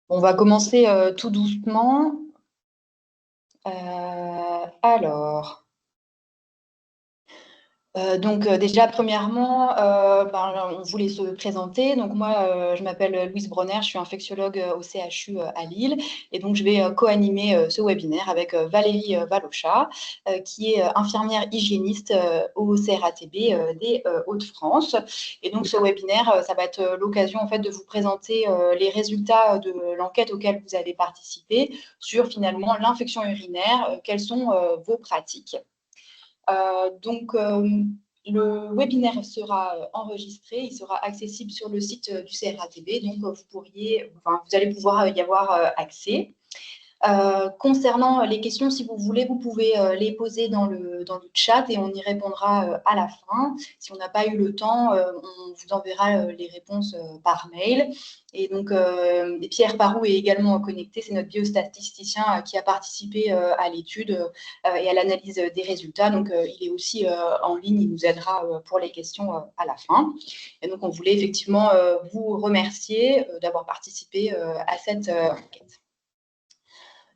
On va commencer tout doucement. Alors, déjà, premièrement, on voulait se présenter. Donc, moi, je m'appelle Louise Bronner, je suis infectiologue au CHU à Lille. Et donc, je vais co-animer ce webinaire avec Valérie Valochat, qui est infirmière hygiéniste au CRATB des Hauts-de-France. Et donc, ce webinaire, ça va être l'occasion en fait, de vous présenter les résultats de l'enquête auquel vous avez participé sur finalement l'infection urinaire, quelles sont vos pratiques. Le webinaire sera enregistré, il sera accessible sur le site du CRATB, donc vous allez pouvoir y avoir accès. Concernant les questions, si vous voulez, vous pouvez les poser dans le chat et on y répondra à la fin. Si on n'a pas eu le temps, on vous enverra les réponses par mail. Et donc, Pierre Parou est également connecté, c'est notre biostatisticien qui a participé à l'étude et à l'analyse des résultats. Donc, il est aussi en ligne, il nous aidera pour les questions à la fin. Et donc, on voulait effectivement vous remercier d'avoir participé à cette enquête.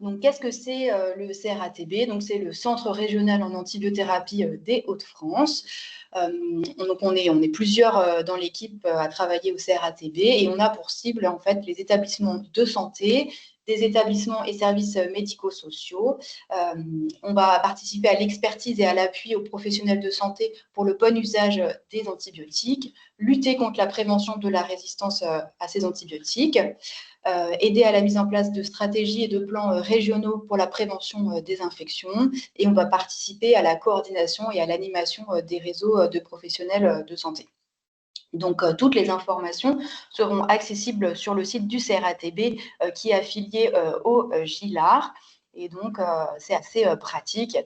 Donc, qu'est-ce que c'est le CRATB? Donc, c'est le Centre régional en antibiothérapie des Hauts-de-France. Donc, on est plusieurs dans l'équipe à travailler au CRATB et on a pour cible en fait les établissements de santé, des établissements et services médico-sociaux. On va participer à l'expertise et à l'appui aux professionnels de santé pour le bon usage des antibiotiques, lutter contre la prévention de la résistance à ces antibiotiques, aider à la mise en place de stratégies et de plans régionaux pour la prévention des infections. Et on va participer à la coordination et à l'animation des réseaux de professionnels de santé. Donc, toutes les informations seront accessibles sur le site du CRATB qui est affilié au GILAR. Et donc, c'est assez pratique. Il y a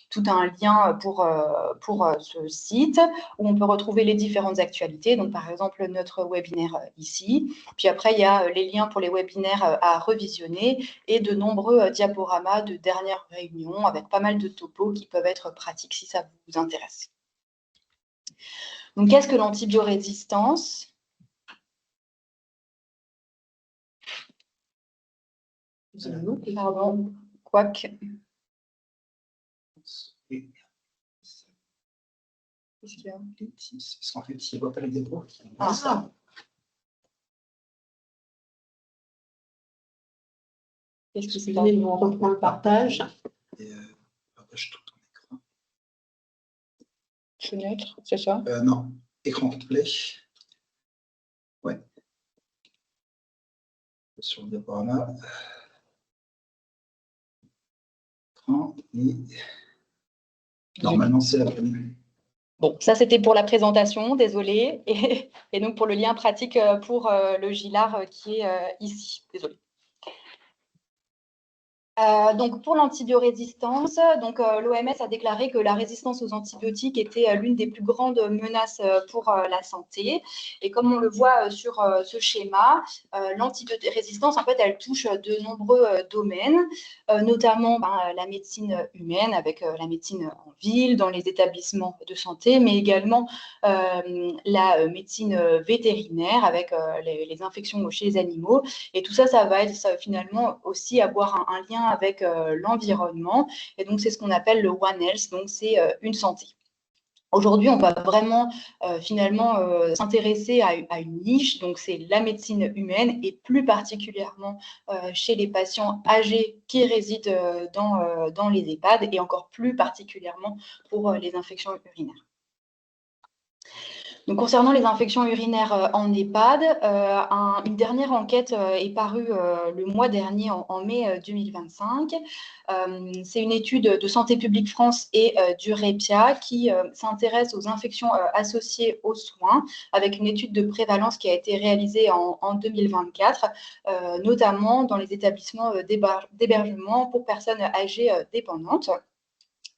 tout un lien pour ce site où on peut retrouver les différentes actualités. Donc, par exemple, notre webinaire ici. Puis après, il y a les liens pour les webinaires à revisionner et de nombreux diaporamas de dernières réunions avec pas mal de topos qui peuvent être pratiques si ça vous intéresse. Donc, qu'est-ce que l'antibiorésistance? Pardon, quoique. Qu'est-ce qu'il y a? Parce qu'en fait, il ne voit pas les diapos. Ah. Qu'est-ce que c'est? On reprend le partage. Et partage tout ton écran. Fenêtre, c'est ça? Non, écran complet. Ouais. Sur le diaporama. Écran et normalement, c'est la première. Bon, ça c'était pour la présentation, désolé. Et donc pour le lien pratique pour le GILAR qui est ici, désolé. Donc pour l'antibiorésistance, l'OMS a déclaré que la résistance aux antibiotiques était l'une des plus grandes menaces pour la santé. Et comme on le voit sur ce schéma, l'antibiorésistance, en fait, elle touche de nombreux domaines, notamment la médecine humaine avec la médecine en ville, dans les établissements de santé, mais également la médecine vétérinaire avec les infections chez les animaux. Et tout ça, ça va finalement aussi avoir un lien avec l'environnement. Et donc, c'est ce qu'on appelle le One Health, donc c'est une santé. Aujourd'hui, on va vraiment finalement s'intéresser à une niche, donc c'est la médecine humaine et plus particulièrement chez les patients âgés qui résident dans les EHPAD et encore plus particulièrement pour les infections urinaires. Donc, concernant les infections urinaires en EHPAD, une dernière enquête est parue le mois dernier, en mai 2025. C'est une étude de Santé publique France et du REPIA qui s'intéresse aux infections associées aux soins, avec une étude de prévalence qui a été réalisée en 2024, notamment dans les établissements d'hébergement pour personnes âgées dépendantes.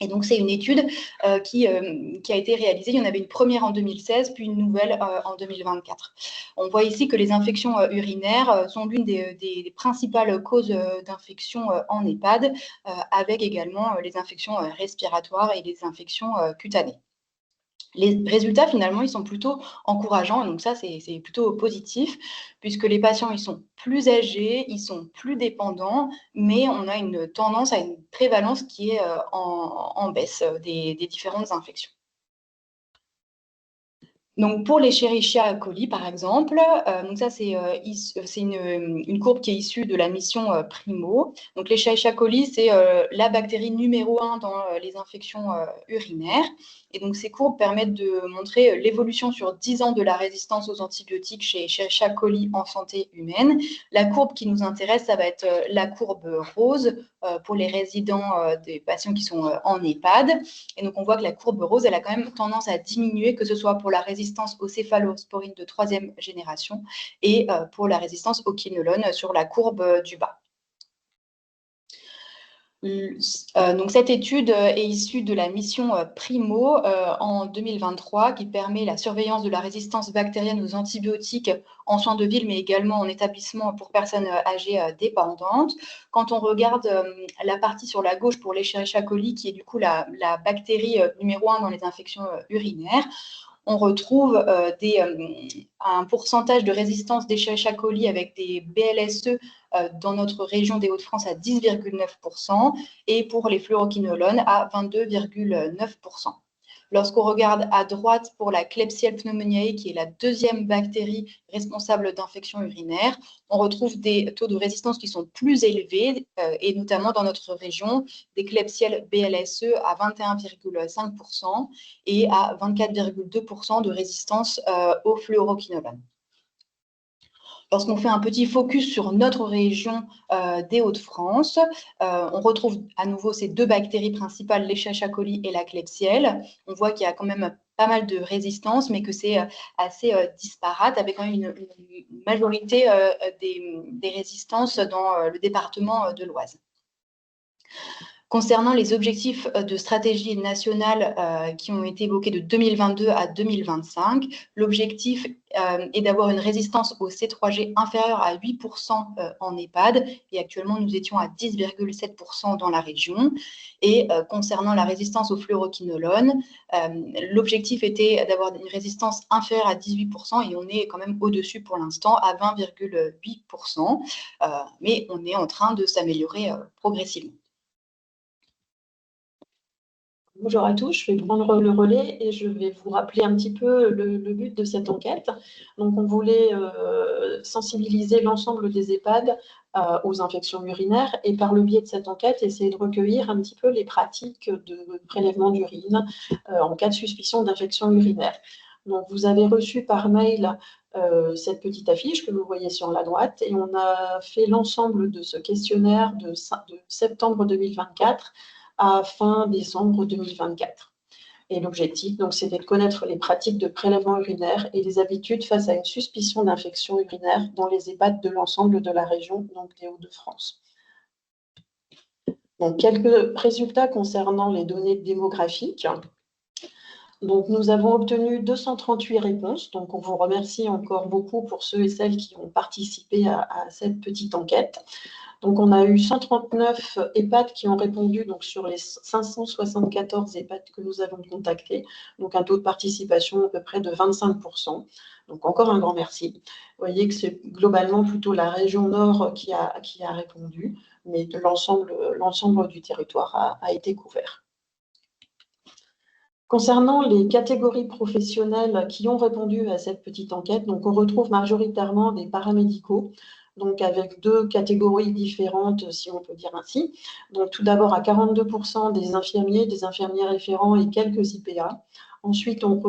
Et donc, c'est une étude qui a été réalisée. Il y en avait une première en 2016, puis une nouvelle en 2024. On voit ici que les infections urinaires sont l'une des principales causes d'infections en EHPAD, avec également les infections respiratoires et les infections cutanées. Les résultats, finalement, ils sont plutôt encourageants. Donc ça, c'est plutôt positif, puisque les patients, ils sont plus âgés, ils sont plus dépendants, mais on a une tendance à une prévalence qui est en baisse des différentes infections. Donc, pour l'Escherichia coli, par exemple, donc ça, c'est une courbe qui est issue de la mission PRIMO. Donc, l'Escherichia coli, c'est la bactérie numéro 1 dans les infections urinaires. Et donc, ces courbes permettent de montrer l'évolution sur 10 ans de la résistance aux antibiotiques chez Escherichia coli en santé humaine. La courbe qui nous intéresse, ça va être la courbe rose pour les résidents des patients qui sont en EHPAD. Et donc, on voit que la courbe rose, elle a quand même tendance à diminuer, que ce soit pour la résistance aux céphalosporines de 3e génération et pour la résistance au quinolone sur la courbe du bas. Donc, cette étude est issue de la mission PRIMO en 2023 qui permet la surveillance de la résistance bactérienne aux antibiotiques en soins de ville, mais également en établissement pour personnes âgées dépendantes. Quand on regarde la partie sur la gauche pour l'Escherichia coli, qui est du coup la bactérie numéro 1 dans les infections urinaires, on retrouve un pourcentage de résistance d'Escherichia coli avec des BLSE dans notre région des Hauts-de-France à 10,9% et pour les fluoroquinolones à 22,9%. Lorsqu'on regarde à droite pour la Klebsiella pneumoniae, qui est la deuxième bactérie responsable d'infections urinaires, on retrouve des taux de résistance qui sont plus élevés, et notamment dans notre région, des Klebsiella BLSE à 21,5% et à 24,2% de résistance au fluoroquinolone. Lorsqu'on fait un petit focus sur notre région des Hauts-de-France, on retrouve à nouveau ces deux bactéries principales, l'Escherichia coli et la Klebsiella. On voit qu'il y a quand même pas mal de résistance, mais que c'est assez disparate, avec quand même une majorité des résistances dans le département de l'Oise. Concernant les objectifs de stratégie nationale qui ont été évoqués de 2022 à 2025, l'objectif est d'avoir une résistance au C3G inférieure à 8% en EHPAD, et actuellement nous étions à 10,7% dans la région. Et concernant la résistance au fluoroquinolone, l'objectif était d'avoir une résistance inférieure à 18%, et on est quand même au-dessus pour l'instant à 20,8%, mais on est en train de s'améliorer progressivement. Bonjour à tous, je vais prendre le relais et je vais vous rappeler un petit peu le but de cette enquête. Donc, on voulait sensibiliser l'ensemble des EHPAD aux infections urinaires et par le biais de cette enquête, essayer de recueillir un petit peu les pratiques de prélèvement d'urine en cas de suspicion d'infection urinaire. Donc, vous avez reçu par mail cette petite affiche que vous voyez sur la droite et on a fait l'ensemble de ce questionnaire de septembre 2024 à fin décembre 2024. Et l'objectif, donc, c'était de connaître les pratiques de prélèvement urinaire et les habitudes face à une suspicion d'infection urinaire dans les EHPAD de l'ensemble de la région, donc des Hauts-de-France. Donc, quelques résultats concernant les données démographiques. Donc, nous avons obtenu 238 réponses. Donc, on vous remercie encore beaucoup pour ceux et celles qui ont participé à cette petite enquête. Donc, on a eu 139 EHPAD qui ont répondu donc, sur les 574 EHPAD que nous avons contactés. Donc, un taux de participation à peu près de 25%. Donc, encore un grand merci. Vous voyez que c'est globalement plutôt la région nord qui a répondu, mais l'ensemble du territoire a été couvert. Concernant les catégories professionnelles qui ont répondu à cette petite enquête, donc on retrouve majoritairement des paramédicaux, donc avec deux catégories différentes, si on peut dire ainsi. Donc tout d'abord à 42% des infirmiers référents et quelques IPA. Ensuite, on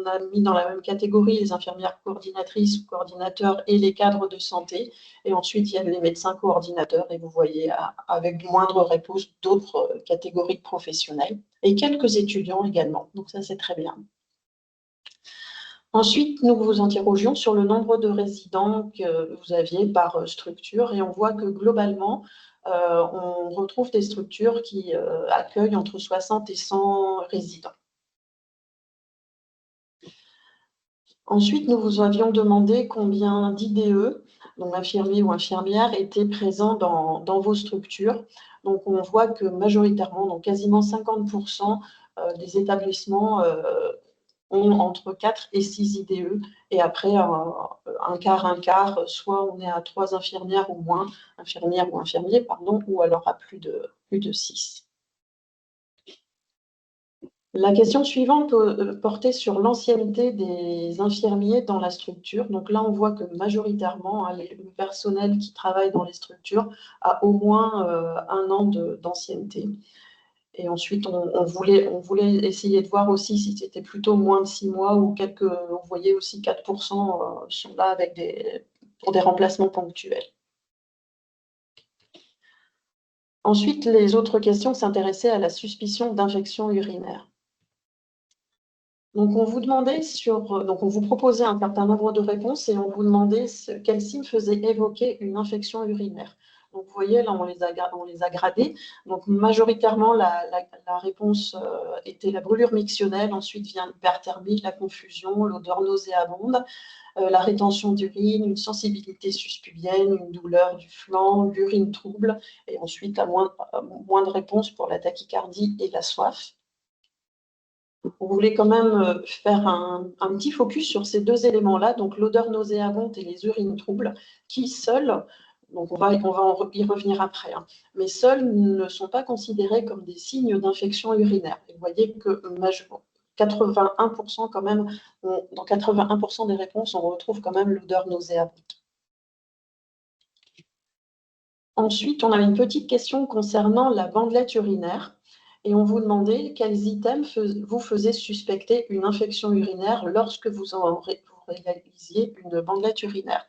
a mis dans la même catégorie les infirmières coordinatrices ou coordinateurs et les cadres de santé. Et ensuite, il y a les médecins coordinateurs et vous voyez avec moindre réponse d'autres catégories professionnelles et quelques étudiants également. Donc ça, c'est très bien. Ensuite, nous vous interrogions sur le nombre de résidents que vous aviez par structure et on voit que globalement, on retrouve des structures qui accueillent entre 60 et 100 résidents. Ensuite, nous vous avions demandé combien d'IDE, donc infirmiers ou infirmières, étaient présents dans vos structures. Donc, on voit que majoritairement, donc quasiment 50% des établissements ont entre 4 et 6 IDE, et après un quart, soit on est à 3 infirmières ou moins, infirmières ou infirmiers, pardon, ou alors à plus de 6. La question suivante portait sur l'ancienneté des infirmiers dans la structure. Donc là, on voit que majoritairement, le personnel qui travaille dans les structures a au moins 1 an d'ancienneté. Et ensuite, on voulait essayer de voir aussi si c'était plutôt moins de 6 mois ou on voyait aussi 4% sont là pour des remplacements ponctuels. Ensuite, les autres questions s'intéressaient à la suspicion d'infection urinaire. Donc, on vous proposait un certain nombre de réponses et on vous demandait quels signes faisaient évoquer une infection urinaire. Donc, vous voyez, là, on les a gradés. Donc, majoritairement, la réponse était la brûlure mictionnelle. Ensuite vient l'hyperthermie, la confusion, l'odeur nauséabonde, la rétention d'urine, une sensibilité suspubienne, une douleur du flanc, l'urine trouble. Et ensuite, moins de réponses pour la tachycardie et la soif. On voulait quand même faire un petit focus sur ces 2 éléments-là, donc l'odeur nauséabonde et les urines troubles, qui seuls, donc on va y revenir après, hein, mais seuls ne sont pas considérés comme des signes d'infection urinaire. Et vous voyez que 81% quand même, dans 81% des réponses, on retrouve quand même l'odeur nauséabonde. Ensuite, on avait une petite question concernant la bandelette urinaire. Et on vous demandait quels items vous faisaient suspecter une infection urinaire lorsque vous réalisiez une bandelette urinaire.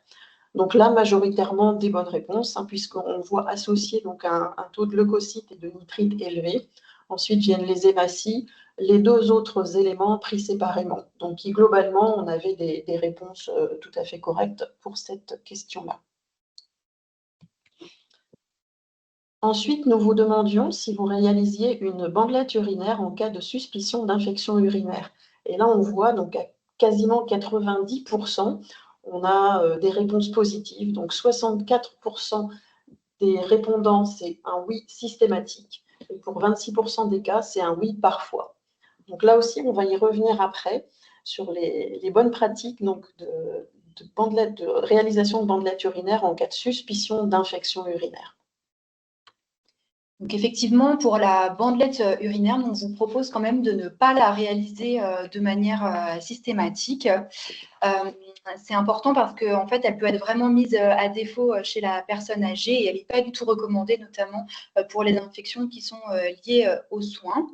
Donc là, majoritairement, des bonnes réponses, hein, puisqu'on voit associer donc un taux de leucocytes et de nitrite élevé. Ensuite viennent les hématies, les 2 autres éléments pris séparément. Donc globalement, on avait des réponses tout à fait correctes pour cette question-là. Ensuite, nous vous demandions si vous réalisiez une bandelette urinaire en cas de suspicion d'infection urinaire. Et là, on voit donc à quasiment 90%, on a des réponses positives. Donc 64% des répondants, c'est un oui systématique. Et pour 26% des cas, c'est un oui parfois. Donc là aussi, on va y revenir après sur les bonnes pratiques donc de réalisation de bandelettes urinaires en cas de suspicion d'infection urinaire. Donc effectivement, pour la bandelette urinaire, on vous propose quand même de ne pas la réaliser de manière systématique. C'est important parce qu'en fait, elle peut être vraiment mise à défaut chez la personne âgée et elle n'est pas du tout recommandée, notamment pour les infections qui sont liées aux soins.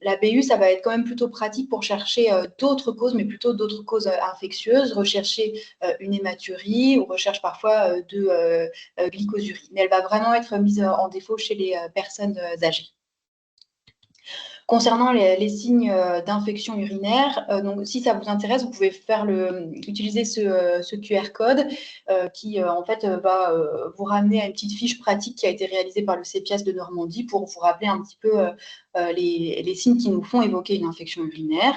La BU, ça va être quand même plutôt pratique pour chercher d'autres causes, mais plutôt d'autres causes infectieuses, rechercher une hématurie ou recherche parfois de glycosurie. Mais elle va vraiment être mise en défaut chez les personnes âgées. Concernant les signes d'infection urinaire, donc si ça vous intéresse, vous pouvez utiliser ce QR code qui en fait va vous ramener à une petite fiche pratique qui a été réalisée par le CEPIAS de Normandie pour vous rappeler un petit peu les signes qui nous font évoquer une infection urinaire.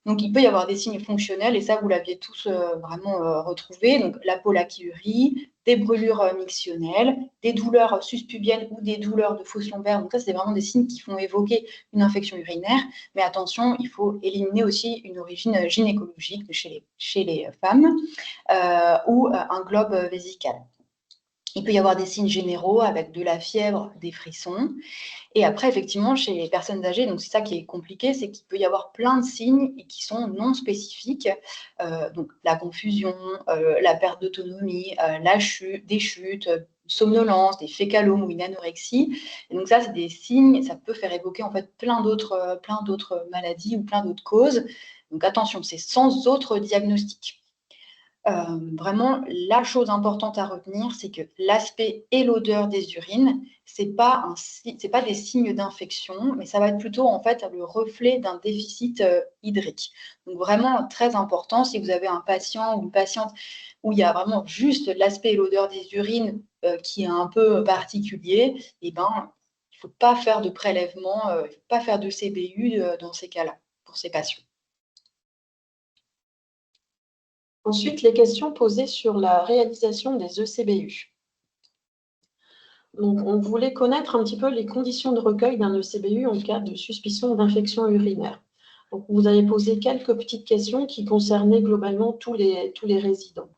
Donc, il peut y avoir des signes fonctionnels, et ça, vous l'aviez tous vraiment retrouvé. Donc, la polacyurie, des brûlures mictionnelles, des douleurs suspubiennes ou des douleurs de fosse lombaire. Donc, ça, c'est vraiment des signes qui font évoquer une infection urinaire. Mais attention, il faut éliminer aussi une origine gynécologique chez les femmes ou un globe vésical. Il peut y avoir des signes généraux avec de la fièvre, des frissons. Et après, effectivement, chez les personnes âgées, donc c'est ça qui est compliqué, c'est qu'il peut y avoir plein de signes qui sont non spécifiques. Donc la confusion, la perte d'autonomie, des chutes, somnolence, des fécalomes ou une anorexie. Et donc ça, c'est des signes, ça peut faire évoquer en fait plein d'autres maladies ou plein d'autres causes. Donc attention, c'est sans autre diagnostic. Vraiment, la chose importante à retenir, c'est que l'aspect et l'odeur des urines, c'est pas des signes d'infection, mais ça va être plutôt en fait le reflet d'un déficit hydrique. Donc vraiment très important, si vous avez un patient ou une patiente où il y a vraiment juste l'aspect et l'odeur des urines qui est un peu particulier, eh ben, il ne faut pas faire de prélèvement, il ne faut pas faire de CBU dans ces cas-là, pour ces patients. Ensuite, les questions posées sur la réalisation des ECBU. Donc, on voulait connaître un petit peu les conditions de recueil d'un ECBU en cas de suspicion d'infection urinaire. Donc, vous avez posé quelques petites questions qui concernaient globalement tous les résidents.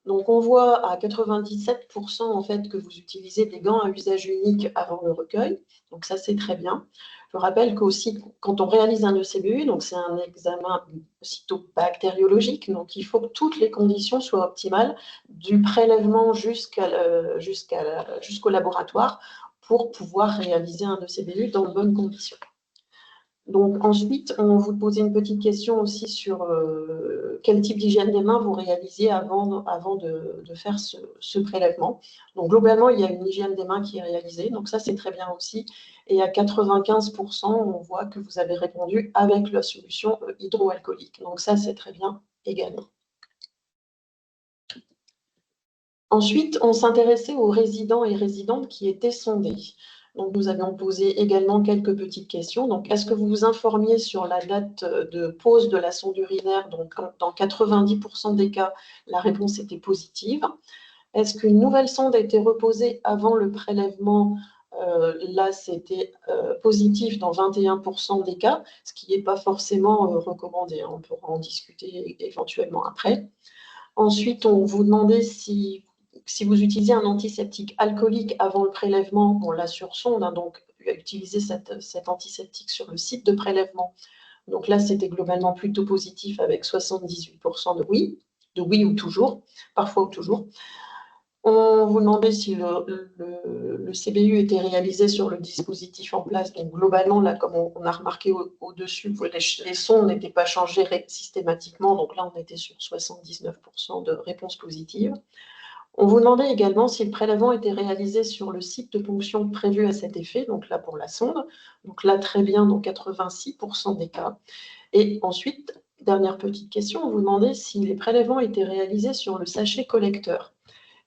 Donc, on voit à 97% en fait que vous utilisez des gants à usage unique avant le recueil. Donc, ça, c'est très bien. Je rappelle qu'aussi, quand on réalise un ECBU, donc c'est un examen cytobactériologique, donc il faut que toutes les conditions soient optimales, du prélèvement jusqu'au laboratoire, pour pouvoir réaliser un ECBU dans de bonnes conditions. Donc ensuite, on vous posait une petite question aussi sur quel type d'hygiène des mains vous réalisez avant de faire ce prélèvement. Donc globalement, il y a une hygiène des mains qui est réalisée, donc ça c'est très bien aussi. Et à 95%, on voit que vous avez répondu avec la solution hydroalcoolique. Donc ça c'est très bien également. Ensuite, on s'intéressait aux résidents et résidentes qui étaient sondés. Donc, nous avions posé également quelques petites questions. Donc, est-ce que vous vous informiez sur la date de pose de la sonde urinaire? Donc, dans 90% des cas, la réponse était positive. Est-ce qu'une nouvelle sonde a été reposée avant le prélèvement? Là, c'était positif dans 21% des cas, ce qui n'est pas forcément recommandé. On pourra en discuter éventuellement après. Ensuite, on vous demandait si vous utilisez un antiseptique alcoolique avant le prélèvement, bon là sur sonde, hein, donc utiliser cet antiseptique sur le site de prélèvement. Donc là, c'était globalement plutôt positif avec 78% de oui ou toujours, parfois ou toujours. On vous demandait si le CBU était réalisé sur le dispositif en place. Donc globalement, là, comme on a remarqué au-dessus, les sons n'étaient pas changés systématiquement. Donc là, on était sur 79% de réponses positives. On vous demandait également si le prélèvement était réalisé sur le site de ponction prévu à cet effet, donc là pour la sonde. Donc là, très bien, dans 86% des cas. Et ensuite, dernière petite question, on vous demandait si les prélèvements étaient réalisés sur le sachet collecteur.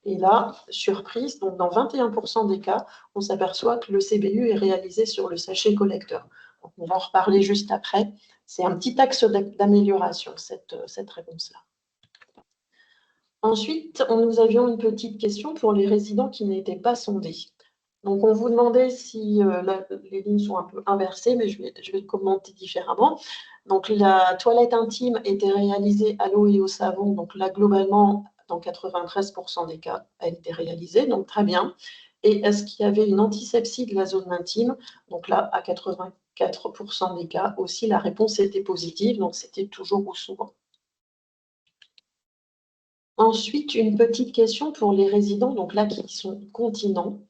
Et là, surprise, donc dans 21% des cas, on s'aperçoit que le CBU est réalisé sur le sachet collecteur. Donc on va en reparler juste après. C'est un petit axe d'amélioration, cette réponse-là. Ensuite, nous avions une petite question pour les résidents qui n'étaient pas sondés. Donc, on vous demandait si les lignes sont un peu inversées, mais je vais commenter différemment. Donc, la toilette intime était réalisée à l'eau et au savon. Donc là, globalement, dans 93% des cas, elle était réalisée. Donc, très bien. Et est-ce qu'il y avait une antisepsie de la zone intime? Donc là, à 84% des cas aussi, la réponse était positive. Donc, c'était toujours ou souvent. Ensuite, une petite question pour les résidents, donc là, qui sont continents.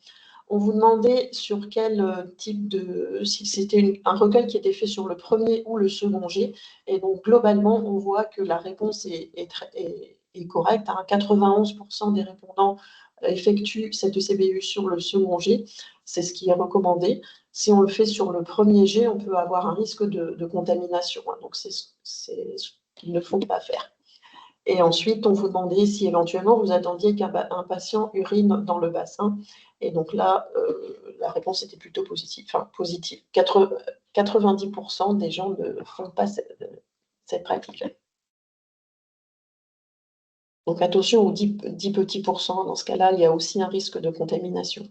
On vous demandait sur quel type de... si c'était un recueil qui était fait sur le premier ou le second jet. Et donc, globalement, on voit que la réponse est correcte. 91% des répondants effectuent cette ECBU sur le second jet. C'est ce qui est recommandé. Si on le fait sur le premier jet, on peut avoir un risque de contamination. Donc, c'est ce qu'il ne faut pas faire. Et ensuite, on vous demandait si éventuellement vous attendiez qu'un patient urine dans le bassin. Et donc là, la réponse était plutôt positive. Enfin, positive. 90% des gens ne font pas cette pratique-là. Donc attention aux 10 petits pourcents. Dans ce cas-là, il y a aussi un risque de contamination.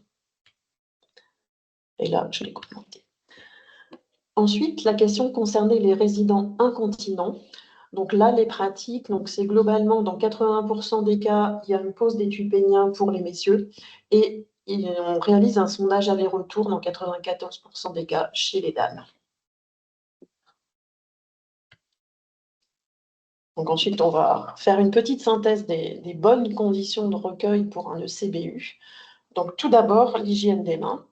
Et là, je l'ai commenté. Ensuite, la question concernait les résidents incontinents. Donc là, les pratiques, c'est globalement dans 80% des cas, il y a une pose d'étui pénien pour les messieurs et on réalise un sondage aller-retour dans 94% des cas chez les dames. Donc ensuite, on va faire une petite synthèse des bonnes conditions de recueil pour un ECBU. Donc tout d'abord, l'hygiène des mains.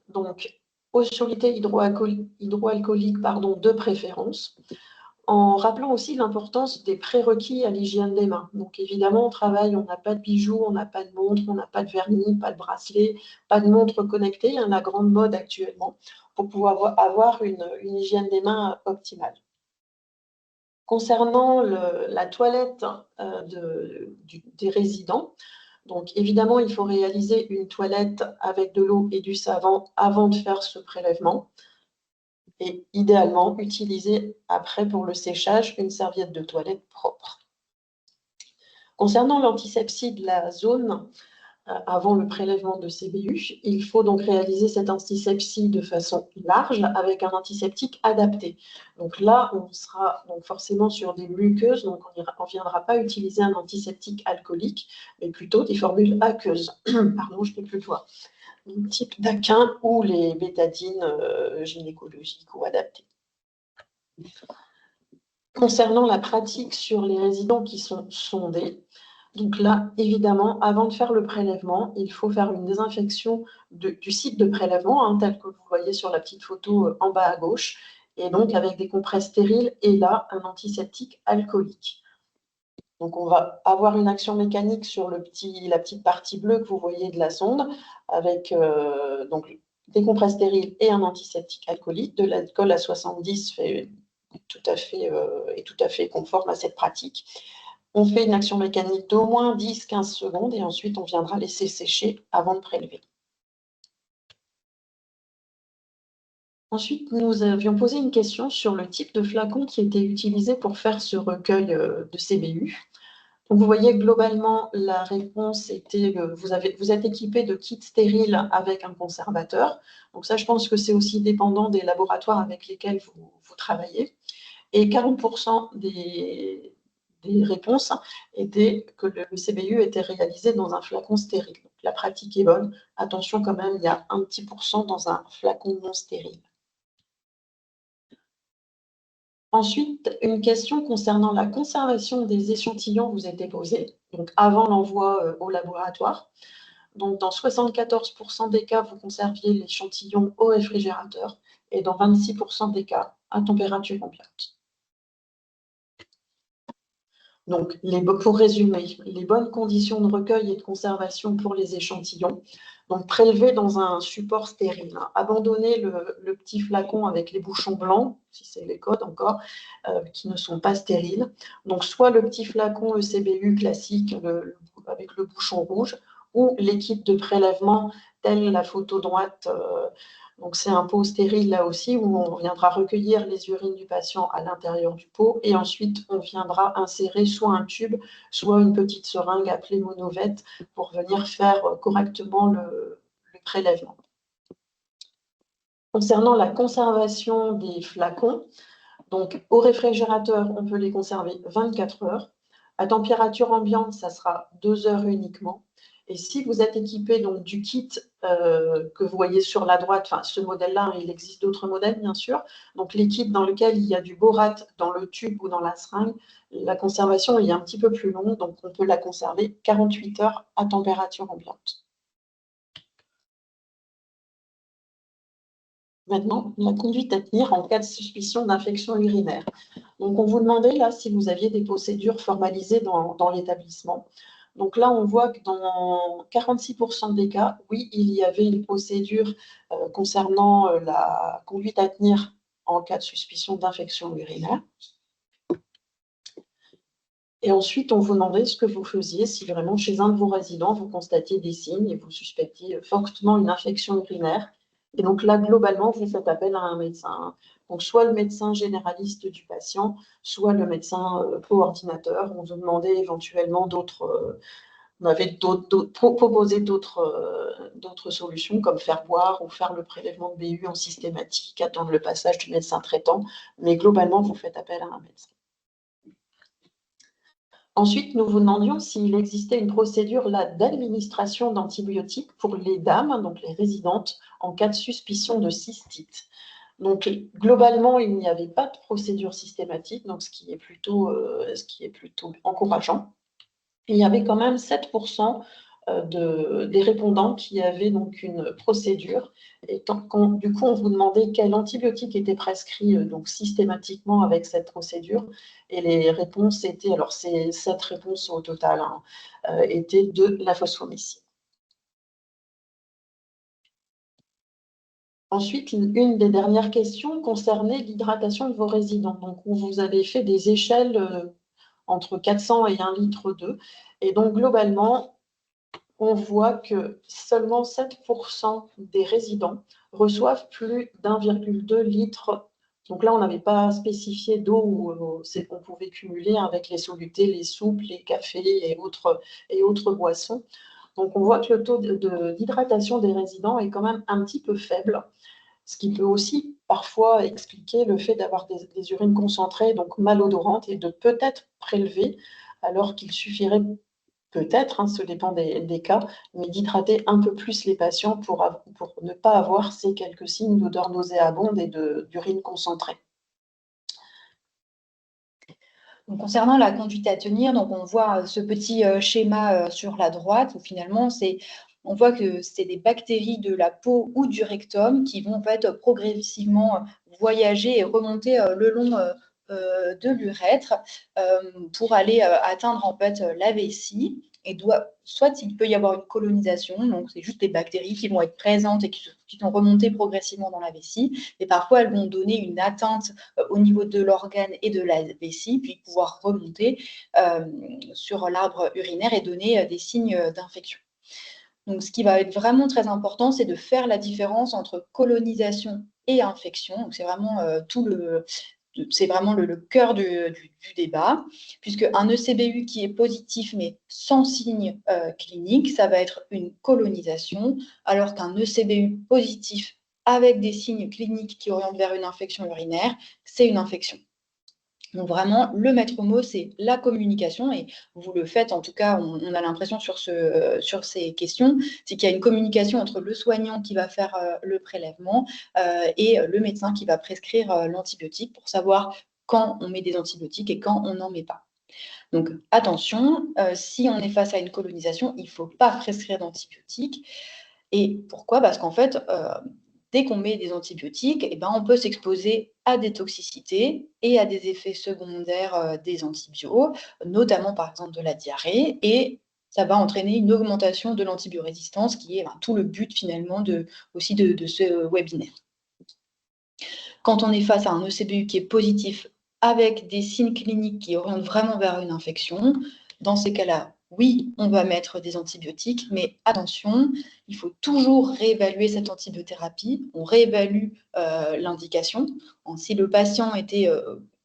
Donc, eau soluté hydroalcoolique, de préférence. En rappelant aussi l'importance des prérequis à l'hygiène des mains. Donc évidemment, au travail, on n'a pas de bijoux, on n'a pas de montre, on n'a pas de vernis, pas de bracelet, pas de montre connectée, il y a la grande mode actuellement, pour pouvoir avoir une hygiène des mains optimale. Concernant la toilette des résidents, donc évidemment, il faut réaliser une toilette avec de l'eau et du savon avant de faire ce prélèvement. Et idéalement, utiliser après pour le séchage une serviette de toilette propre. Concernant l'antisepsie de la zone, avant le prélèvement de CBU. Il faut donc réaliser cette antisepsie de façon large avec un antiseptique adapté. Donc là, on sera donc forcément sur des muqueuses, donc on ne viendra pas utiliser un antiseptique alcoolique, mais plutôt des formules aqueuses. Pardon, je n'ai plus le doigt. Type d'Aquin ou les bétadines gynécologiques ou adaptées. Concernant la pratique sur les résidents qui sont sondés, donc là, évidemment, avant de faire le prélèvement, il faut faire une désinfection du site de prélèvement, hein, tel que vous voyez sur la petite photo en bas à gauche, et donc avec des compresses stériles et là, un antiseptique alcoolique. Donc, on va avoir une action mécanique sur la petite partie bleue que vous voyez de la sonde, avec donc, des compresses stériles et un antiseptique alcoolique. De l'alcool à 70 est tout à fait conforme à cette pratique. On fait une action mécanique d'au moins 10-15 secondes et ensuite on viendra laisser sécher avant de prélever. Ensuite, nous avions posé une question sur le type de flacon qui était utilisé pour faire ce recueil de CBU. Donc, vous voyez, globalement, la réponse était vous êtes équipé de kits stériles avec un conservateur. Donc ça, je pense que c'est aussi dépendant des laboratoires avec lesquels vous travaillez. Et 40% des réponses étaient que le CBU était réalisé dans un flacon stérile. Donc, la pratique est bonne. Attention quand même, il y a un petit pourcent dans un flacon non stérile. Ensuite, une question concernant la conservation des échantillons vous était posée, donc avant l'envoi au laboratoire. Donc, dans 74% des cas, vous conserviez l'échantillon au réfrigérateur et dans 26% des cas, à température ambiante. Donc, pour résumer, les bonnes conditions de recueil et de conservation pour les échantillons. Donc, prélever dans un support stérile. Abandonner le petit flacon avec les bouchons blancs, si c'est les codes encore, qui ne sont pas stériles. Donc, soit le petit flacon ECBU classique avec le bouchon rouge, ou les kits de prélèvement, telle la photo droite. Donc, c'est un pot stérile là aussi, où on viendra recueillir les urines du patient à l'intérieur du pot et ensuite on viendra insérer soit un tube, soit une petite seringue appelée monovette pour venir faire correctement le prélèvement. Concernant la conservation des flacons, donc au réfrigérateur, on peut les conserver 24 heures. À température ambiante, ça sera 2 heures uniquement. Et si vous êtes équipé donc, du kit que vous voyez sur la droite, enfin ce modèle-là, il existe d'autres modèles bien sûr, donc les kits dans lesquels il y a du borate dans le tube ou dans la seringue, la conservation est un petit peu plus longue, donc on peut la conserver 48 heures à température ambiante. Maintenant, la conduite à tenir en cas de suspicion d'infection urinaire. Donc, on vous demandait là si vous aviez des procédures formalisées dans l'établissement. Donc là, on voit que dans 46% des cas, oui, il y avait une procédure concernant la conduite à tenir en cas de suspicion d'infection urinaire. Et ensuite, on vous demandait ce que vous faisiez si vraiment chez un de vos résidents, vous constatiez des signes et vous suspectiez fortement une infection urinaire. Et donc là, globalement, vous faites appel à un médecin. Donc, soit le médecin généraliste du patient, soit le médecin coordinateur. On vous demandait éventuellement on avait proposé d'autres solutions, comme faire boire ou faire le prélèvement de BU en systématique, attendre le passage du médecin traitant. Mais globalement, vous faites appel à un médecin. Ensuite, nous vous demandions s'il existait une procédure d'administration d'antibiotiques pour les dames, donc les résidentes, en cas de suspicion de cystite. Donc, globalement, il n'y avait pas de procédure systématique, donc ce qui est plutôt encourageant. Et il y avait quand même 7% des répondants qui avaient donc une procédure. Et du coup, on vous demandait quel antibiotique était prescrit donc systématiquement avec cette procédure. Et les réponses étaient, alors c'est 7 réponses au total, étaient de la fosfomycine. Ensuite, une des dernières questions concernait l'hydratation de vos résidents. Donc, on vous avait fait des échelles entre 400 et 1 litre d'eau. Et donc, globalement, on voit que seulement 7% des résidents reçoivent plus d'1,2 litre. Donc là, on n'avait pas spécifié d'eau où on pouvait cumuler avec les solutés, les soupes, les cafés et autres boissons. Donc, on voit que le taux d'hydratation des résidents est quand même un petit peu faible, ce qui peut aussi parfois expliquer le fait d'avoir des urines concentrées, donc malodorantes, et de peut-être prélever, alors qu'il suffirait peut-être, hein, ça dépend des cas, mais d'hydrater un peu plus les patients pour ne pas avoir ces quelques signes d'odeur nauséabonde et d'urine concentrée. Donc, concernant la conduite à tenir, donc on voit ce petit schéma sur la droite où finalement on voit que c'est des bactéries de la peau ou du rectum qui vont en fait progressivement voyager et remonter le long de l'urètre pour aller atteindre en fait la vessie. Et soit il peut y avoir une colonisation, donc c'est juste des bactéries qui vont être présentes et qui vont remonter progressivement dans la vessie, et parfois elles vont donner une atteinte au niveau de l'organe et de la vessie, puis pouvoir remonter sur l'arbre urinaire et donner des signes d'infection. Donc, ce qui va être vraiment très important, c'est de faire la différence entre colonisation et infection. Donc, c'est vraiment c'est vraiment le cœur du débat, puisque un ECBU qui est positif mais sans signe clinique, ça va être une colonisation, alors qu'un ECBU positif avec des signes cliniques qui orientent vers une infection urinaire, c'est une infection. Donc vraiment, le maître mot, c'est la communication, et vous le faites, en tout cas, on a l'impression sur ces questions, c'est qu'il y a une communication entre le soignant qui va faire le prélèvement et le médecin qui va prescrire l'antibiotique pour savoir quand on met des antibiotiques et quand on n'en met pas. Donc attention, si on est face à une colonisation, il ne faut pas prescrire d'antibiotiques. Et pourquoi? Parce qu'en fait, dès qu'on met des antibiotiques, eh ben, on peut s'exposer à des toxicités et à des effets secondaires des antibiotiques, notamment par exemple de la diarrhée, et ça va entraîner une augmentation de l'antibiorésistance, qui est tout le but finalement aussi de ce webinaire. Quand on est face à un ECBU qui est positif avec des signes cliniques qui orientent vraiment vers une infection, dans ces cas-là, oui, on va mettre des antibiotiques, mais attention, il faut toujours réévaluer cette antibiothérapie. On réévalue l'indication. Si le patient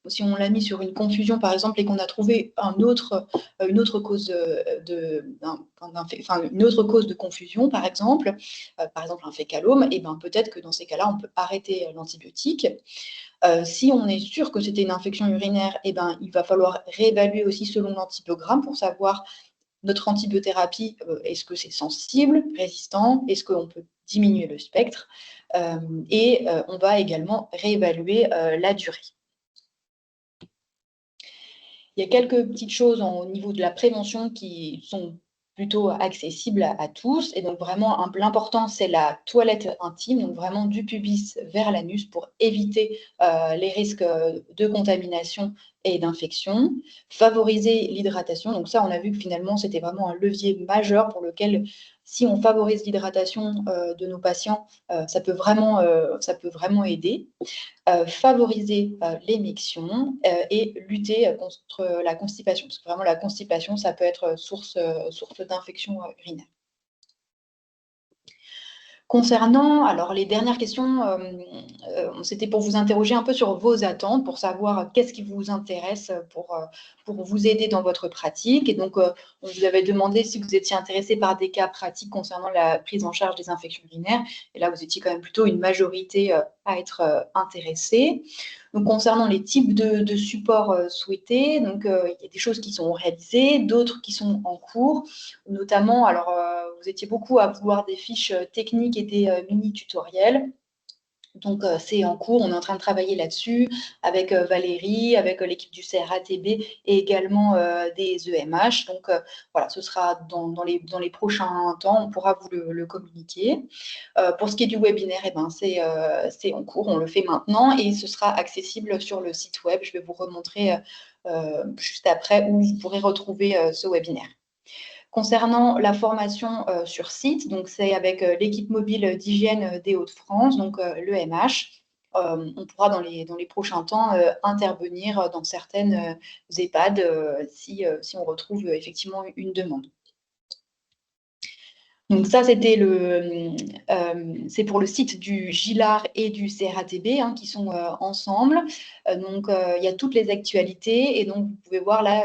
si on l'a mis sur une confusion, par exemple, et qu'on a trouvé une autre cause une autre cause de confusion, par exemple un fécalome, et ben peut-être que dans ces cas-là, on peut arrêter l'antibiotique. Si on est sûr que c'était une infection urinaire, eh ben, il va falloir réévaluer aussi selon l'antibiogramme pour savoir notre antibiothérapie, est-ce que c'est sensible, résistant, est-ce qu'on peut diminuer le spectre, et on va également réévaluer la durée. Il y a quelques petites choses au niveau de la prévention qui sont plutôt accessibles à tous. Et donc, vraiment, l'important, c'est la toilette intime, donc vraiment du pubis vers l'anus pour éviter les risques de contamination et d'infection. Favoriser l'hydratation. Donc ça, on a vu que finalement, c'était vraiment un levier majeur pour lequel, si on favorise l'hydratation de nos patients, ça peut vraiment aider. Favoriser l'émiction et lutter contre la constipation. Parce que vraiment, la constipation, ça peut être source d'infection urinaire. Concernant, alors les dernières questions, c'était pour vous interroger un peu sur vos attentes, pour savoir qu'est-ce qui vous intéresse pour vous aider dans votre pratique. Et donc, on vous avait demandé si vous étiez intéressé par des cas pratiques concernant la prise en charge des infections urinaires. Et là, vous étiez quand même plutôt une majorité à être intéressés. Donc, concernant les types de supports souhaités, donc, il y a des choses qui sont réalisées, d'autres qui sont en cours, notamment, alors, vous étiez beaucoup à vouloir des fiches techniques et des mini-tutoriels. Donc, c'est en cours, on est en train de travailler là-dessus avec Valérie, avec l'équipe du CRATB et également des EMH. Donc, voilà, ce sera dans les prochains temps, on pourra vous le communiquer. Pour ce qui est du webinaire, eh ben, c'est en cours, on le fait maintenant et ce sera accessible sur le site web. Je vais vous remontrer juste après où vous pourrez retrouver ce webinaire. Concernant la formation sur site, donc c'est avec l'équipe mobile d'hygiène des Hauts-de-France, donc l'EMH. On pourra dans les prochains temps intervenir dans certaines EHPAD si on retrouve effectivement une demande. Donc ça, c'était c'est pour le site du GILAR et du CRATB qui sont ensemble. Donc il y a toutes les actualités et donc vous pouvez voir là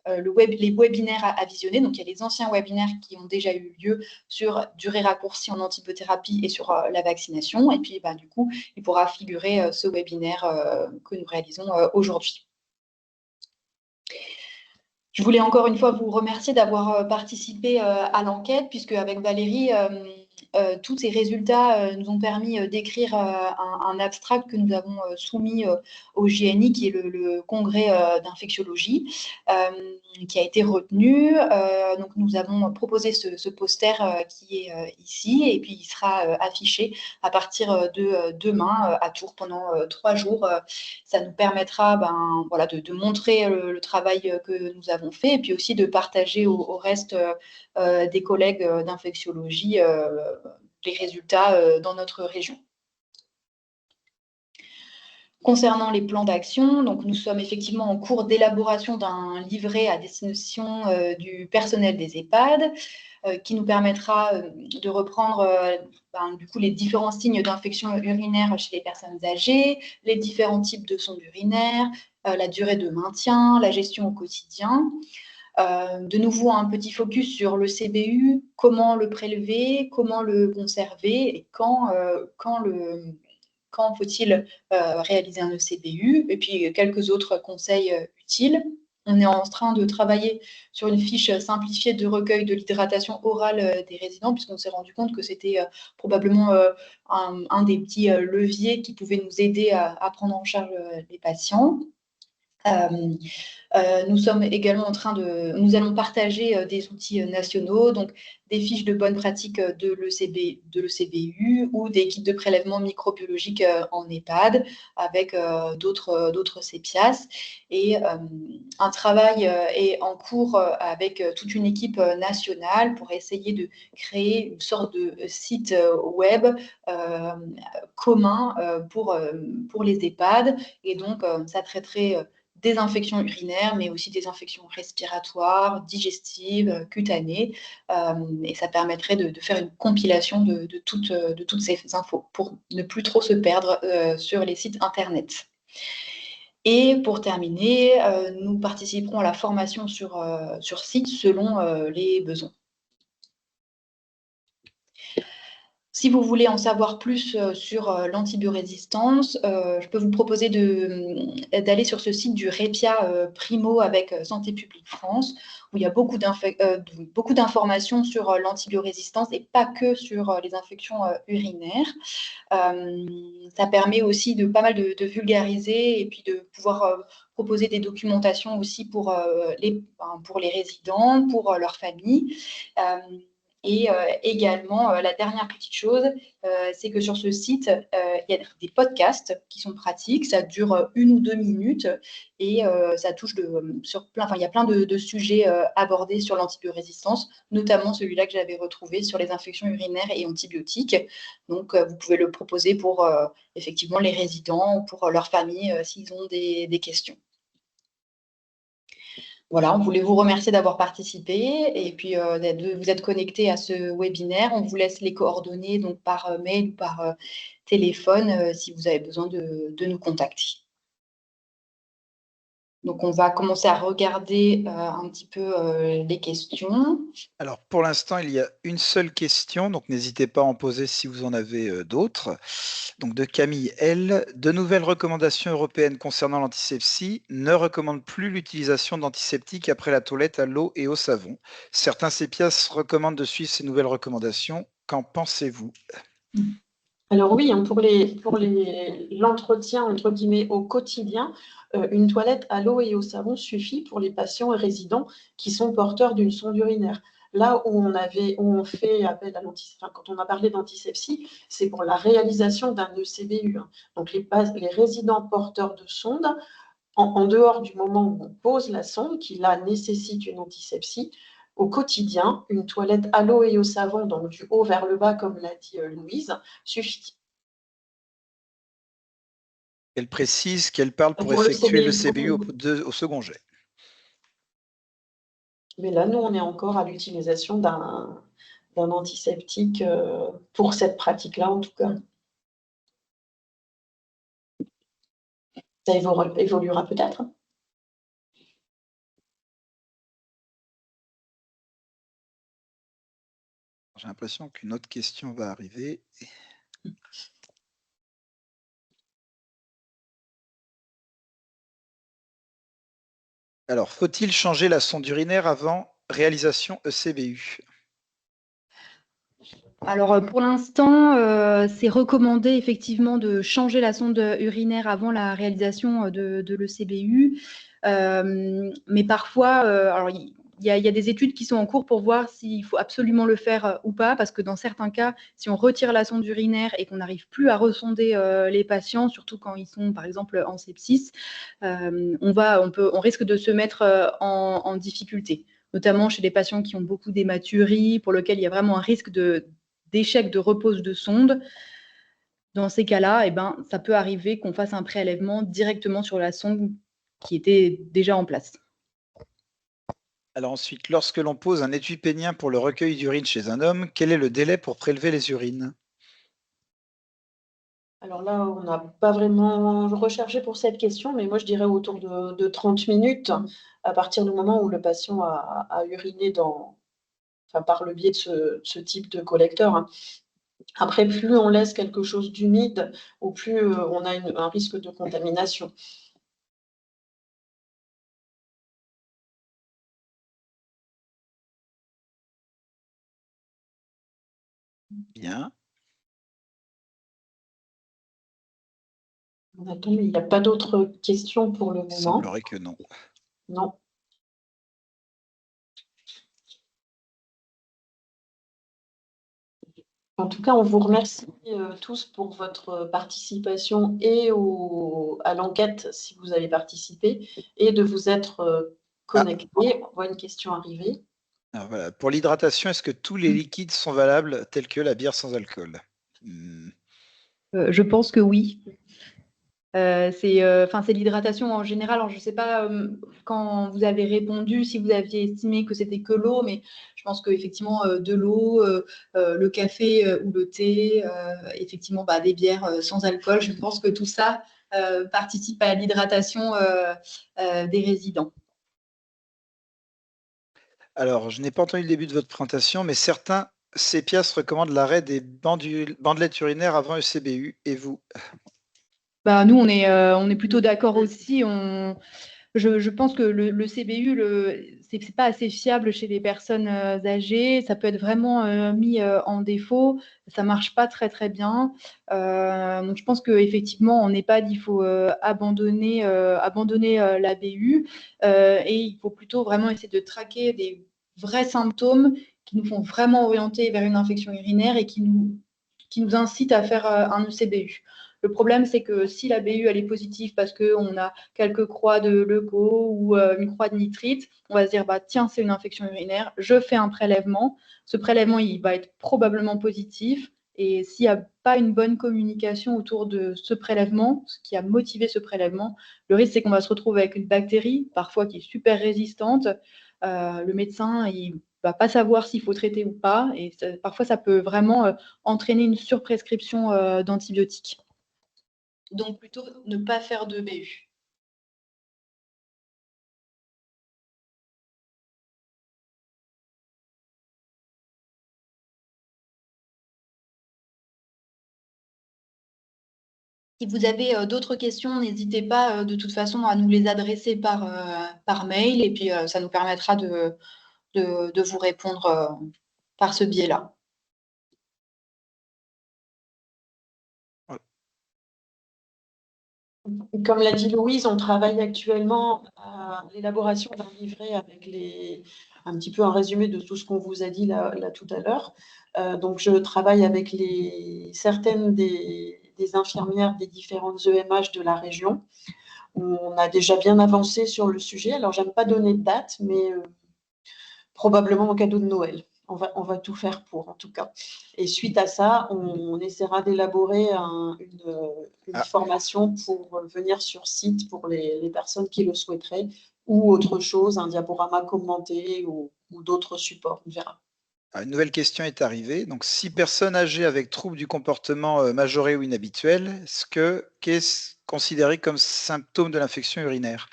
les webinaires à visionner. Donc, il y a les anciens webinaires qui ont déjà eu lieu sur durée raccourcie en antibiothérapie et sur la vaccination. Et puis, du coup, il pourra figurer ce webinaire que nous réalisons aujourd'hui. Je voulais encore une fois vous remercier d'avoir participé à l'enquête, puisque avec Valérie, tous ces résultats nous ont permis d'écrire un abstract que nous avons soumis au JNI, qui est le congrès d'infectiologie, qui a été retenu. Donc, nous avons proposé ce poster qui est ici, et puis il sera affiché à partir de demain à Tours pendant 3 jours. Ça nous permettra de montrer le travail que nous avons fait, et puis aussi de partager au reste des collègues d'infectiologie les résultats dans notre région. Concernant les plans d'action, donc nous sommes effectivement en cours d'élaboration d'un livret à destination du personnel des EHPAD qui nous permettra de reprendre du coup les différents signes d'infection urinaire chez les personnes âgées, les différents types de sondes urinaires, la durée de maintien, la gestion au quotidien. De nouveau, un petit focus sur le CBU, comment le prélever, comment le conserver et quand faut-il réaliser un ECBU, et puis quelques autres conseils utiles. On est en train de travailler sur une fiche simplifiée de recueil de l'hydratation orale des résidents, puisqu'on s'est rendu compte que c'était probablement un des petits leviers qui pouvait nous aider à prendre en charge les patients. Nous sommes également nous allons partager des outils nationaux, donc des fiches de bonnes pratiques de l'ECBU ou des kits de prélèvement microbiologique en EHPAD avec d'autres CEPIAS. Et un travail est en cours avec toute une équipe nationale pour essayer de créer une sorte de site web commun pour les EHPAD. Et donc, ça traiterait des infections urinaires, mais aussi des infections respiratoires, digestives, cutanées. Et ça permettrait de faire une compilation de toutes ces infos pour ne plus trop se perdre sur les sites Internet. Et pour terminer, nous participerons à la formation sur site selon les besoins. Si vous voulez en savoir plus sur l'antibiorésistance, je peux vous proposer d'aller sur ce site du REPIA Primo avec Santé publique France, où il y a beaucoup d'informations sur l'antibiorésistance et pas que sur les infections urinaires. Ça permet aussi de pas mal de vulgariser et puis de pouvoir proposer des documentations aussi pour les résidents, pour leurs familles. Et également, la dernière petite chose, c'est que sur ce site, il y a des podcasts qui sont pratiques. Ça dure 1 ou 2 minutes et ça touche il y a plein de sujets abordés sur l'antibiorésistance, notamment celui-là que j'avais retrouvé sur les infections urinaires et antibiotiques. Donc, vous pouvez le proposer pour effectivement les résidents ou pour leurs familles s'ils ont des questions. Voilà, on voulait vous remercier d'avoir participé et puis de vous être connecté à ce webinaire. On vous laisse les coordonnées donc par mail ou par téléphone si vous avez besoin de nous contacter. Donc, on va commencer à regarder un petit peu les questions. Alors, pour l'instant, il y a une seule question, donc n'hésitez pas à en poser si vous en avez d'autres. Donc, de Camille L. De nouvelles recommandations européennes concernant l'antisepsie ne recommandent plus l'utilisation d'antiseptiques après la toilette à l'eau et au savon. Certains CEPIAS recommandent de suivre ces nouvelles recommandations. Qu'en pensez-vous ? Alors oui, pour l'entretien, entre guillemets, au quotidien, une toilette à l'eau et au savon suffit pour les patients et résidents qui sont porteurs d'une sonde urinaire. Là où on fait appel à quand on a parlé d'antisepsie, c'est pour la réalisation d'un ECBU. Donc les résidents porteurs de sonde, en dehors du moment où on pose la sonde, qui là nécessite une antisepsie, au quotidien, une toilette à l'eau et au savon, donc du haut vers le bas, comme l'a dit Louise, suffit. Elle précise qu'elle parle pour effectuer le CBU au second jet. Mais là, nous, on est encore à l'utilisation d'un antiseptique pour cette pratique-là, en tout cas. Ça évoluera peut-être. J'ai l'impression qu'une autre question va arriver. Alors, faut-il changer la sonde urinaire avant réalisation ECBU? Alors, pour l'instant, c'est recommandé effectivement de changer la sonde urinaire avant la réalisation de l'ECBU. Mais parfois, alors, il y a des études qui sont en cours pour voir s'il faut absolument le faire ou pas, parce que dans certains cas, si on retire la sonde urinaire et qu'on n'arrive plus à resonder les patients, surtout quand ils sont, par exemple, en sepsis, on risque de se mettre en difficulté, notamment chez les patients qui ont beaucoup d'hématurie, pour lesquels il y a vraiment un risque d'échec de repose de sonde. Dans ces cas-là, ça peut arriver qu'on fasse un prélèvement directement sur la sonde qui était déjà en place. Alors ensuite, lorsque l'on pose un étui pénien pour le recueil d'urine chez un homme, quel est le délai pour prélever les urines? Alors là, on n'a pas vraiment recherché pour cette question, mais moi je dirais autour de 30 minutes, à partir du moment où le patient a uriné par le biais de ce type de collecteur, hein. Après, plus on laisse quelque chose d'humide, ou plus on a un risque de contamination. Bien. On attend, mais il n'y a pas d'autres questions pour le Il moment. semblerait que non. Non. En tout cas, on vous remercie tous pour votre participation et à l'enquête, si vous avez participé, et de vous être connectés. On voit une question arriver. Alors voilà. Pour l'hydratation, est-ce que tous les liquides sont valables, tels que la bière sans alcool? Je pense que oui. C'est l'hydratation en général. Alors, je ne sais pas quand vous avez répondu si vous aviez estimé que c'était que l'eau, mais je pense qu'effectivement, de l'eau, le café ou le thé, effectivement, des bières sans alcool, je pense que tout ça participe à l'hydratation des résidents. Alors, je n'ai pas entendu le début de votre présentation, mais certains CEPIAS recommandent l'arrêt des bandelettes urinaires avant ECBU. Et vous? Nous, on est plutôt d'accord aussi. Je pense que le CBU, c'est pas assez fiable chez les personnes âgées. Ça peut être vraiment mis en défaut. Ça marche pas très très bien. Donc je pense qu'effectivement, en EHPAD, il faut abandonner la BU et il faut plutôt vraiment essayer de traquer des vrais symptômes qui nous font vraiment orienter vers une infection urinaire et qui nous incitent à faire un ECBU. Le problème, c'est que si la BU elle est positive parce qu'on a quelques croix de leuco ou une croix de nitrite, on va se dire tiens, c'est une infection urinaire, je fais un prélèvement. Ce prélèvement, il va être probablement positif. Et s'il n'y a pas une bonne communication autour de ce prélèvement, ce qui a motivé ce prélèvement, le risque, c'est qu'on va se retrouver avec une bactérie, parfois qui est super résistante. Le médecin, il va pas savoir s'il faut traiter ou pas. Et parfois, ça peut vraiment entraîner une surprescription d'antibiotiques. Donc, plutôt ne pas faire de BU. Si vous avez d'autres questions, n'hésitez pas de toute façon à nous les adresser par mail et puis ça nous permettra de vous répondre par ce biais-là. Comme l'a dit Louise, on travaille actuellement à l'élaboration d'un livret avec un petit peu un résumé de tout ce qu'on vous a dit là tout à l'heure. Donc, je travaille avec certaines des infirmières des différentes EMH de la région. On a déjà bien avancé sur le sujet. Alors, j'aime pas donner de date, mais probablement au cadeau de Noël. On va tout faire pour, en tout cas. Et suite à ça, on essaiera d'élaborer une formation pour venir sur site pour les personnes qui le souhaiteraient, ou autre chose, un diaporama commenté ou d'autres supports. On verra. Une nouvelle question est arrivée. Donc, si personne âgée avec trouble du comportement majoré ou inhabituel, qu'est-ce considéré comme symptôme de l'infection urinaire?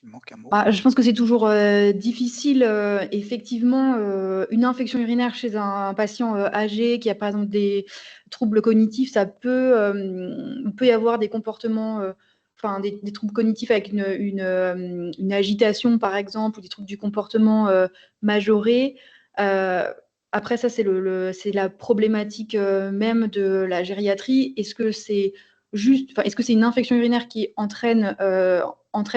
Il me manque un mot. Je pense que c'est toujours difficile. Effectivement, une infection urinaire chez un patient âgé qui a par exemple des troubles cognitifs, il peut y avoir des comportements, des troubles cognitifs avec une agitation par exemple, ou des troubles du comportement majorés. Après ça, c'est la problématique même de la gériatrie. Est-ce que c'est une infection urinaire qui entraîne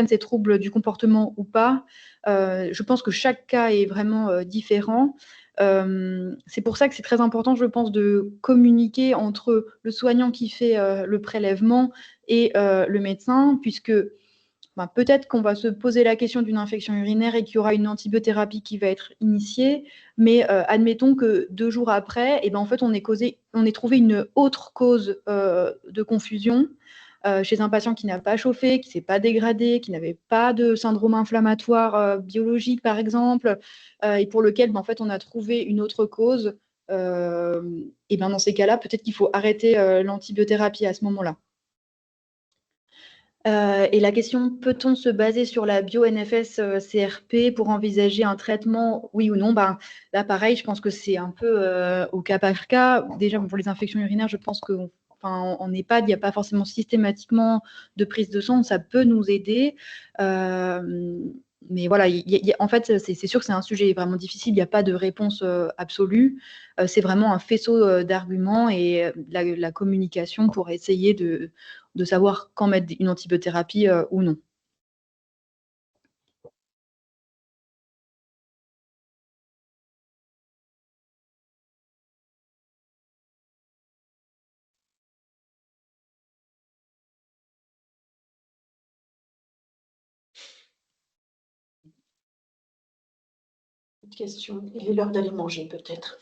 ces troubles du comportement ou pas? Je pense que chaque cas est vraiment différent. C'est pour ça que c'est très important, je pense, de communiquer entre le soignant qui fait le prélèvement et le médecin, puisque peut-être qu'on va se poser la question d'une infection urinaire et qu'il y aura une antibiothérapie qui va être initiée, mais admettons que 2 jours après, en fait, on ait trouvé une autre cause de confusion chez un patient qui n'a pas chauffé, qui ne s'est pas dégradé, qui n'avait pas de syndrome inflammatoire biologique, par exemple, et pour lequel, en fait, on a trouvé une autre cause. Dans ces cas-là, peut-être qu'il faut arrêter l'antibiothérapie à ce moment-là. Et la question, peut-on se baser sur la bio-NFS-CRP pour envisager un traitement, oui ou non? Là, pareil, je pense que c'est un peu au cas par cas. Déjà, pour les infections urinaires, je pense qu'en EHPAD, il n'y a pas forcément systématiquement de prise de sang. Ça peut nous aider. Mais voilà, en fait, c'est sûr que c'est un sujet vraiment difficile. Il n'y a pas de réponse absolue. C'est vraiment un faisceau d'arguments et la communication pour essayer de savoir quand mettre une antibiothérapie ou non. Autre question. Il est l'heure d'aller manger, peut-être.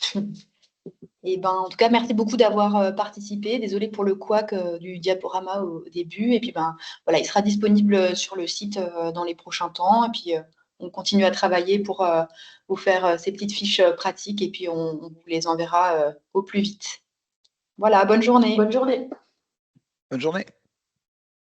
En tout cas, merci beaucoup d'avoir participé. Désolée pour le couac du diaporama au début. Et puis, voilà, il sera disponible sur le site dans les prochains temps. Et puis, on continue à travailler pour vous faire ces petites fiches pratiques. Et puis, on vous les enverra au plus vite. Voilà, bonne journée. Bonne journée. Bonne journée.